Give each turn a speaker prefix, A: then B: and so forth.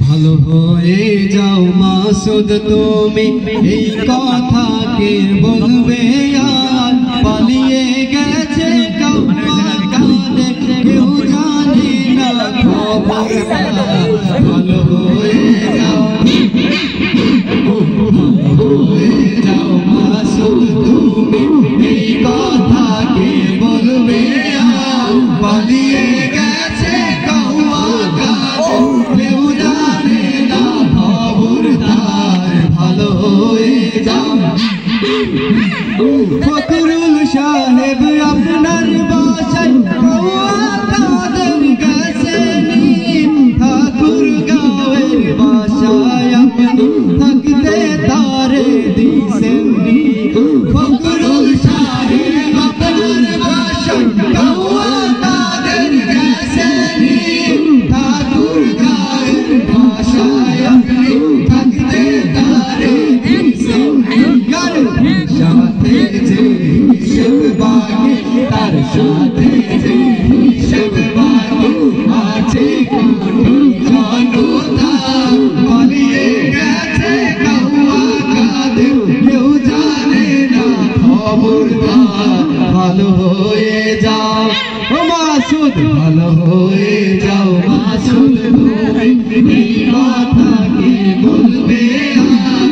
A: ভালো হয়ে যাও মাসুদ তুমি এই কথা কে বলবে আর পালিয়ে গেছে কাউয়া কাঁদে কেউ জানে না খবর ভালো হয়ে যাও মাসুদ তুমি এই কথা কে বলবে আর পালিয়ে গেছে কাউয়া কাঁদে কেউ জানে না খবরদার ভালো হয়ে যাও ফখরুল সাহেব আপনার বাসায় কাউয়া কাঁদের গেছেনি ঠাকুর গাঁয়ের বাসায় আপনি থাকতে তারে দিছেননি ফখরুল সাহেব আপনার বাসায় কাউয়া কাঁদের গেছেনি ঠাকুর গাঁয়ের বাসায় আপনি থাকতে তারে দিছেননি সাথে যে হিসেব বাকি তার সাথে যে হিসেব বাকি আছে জনতা পালিয়ে গেছে কাউয়া কাঁদে কেউ জানে না খবরদার ভালো হয়ে যাও মাসুদ ভালো হয়ে যাও মাসুদ তুমি এই কথা কে বলবে আর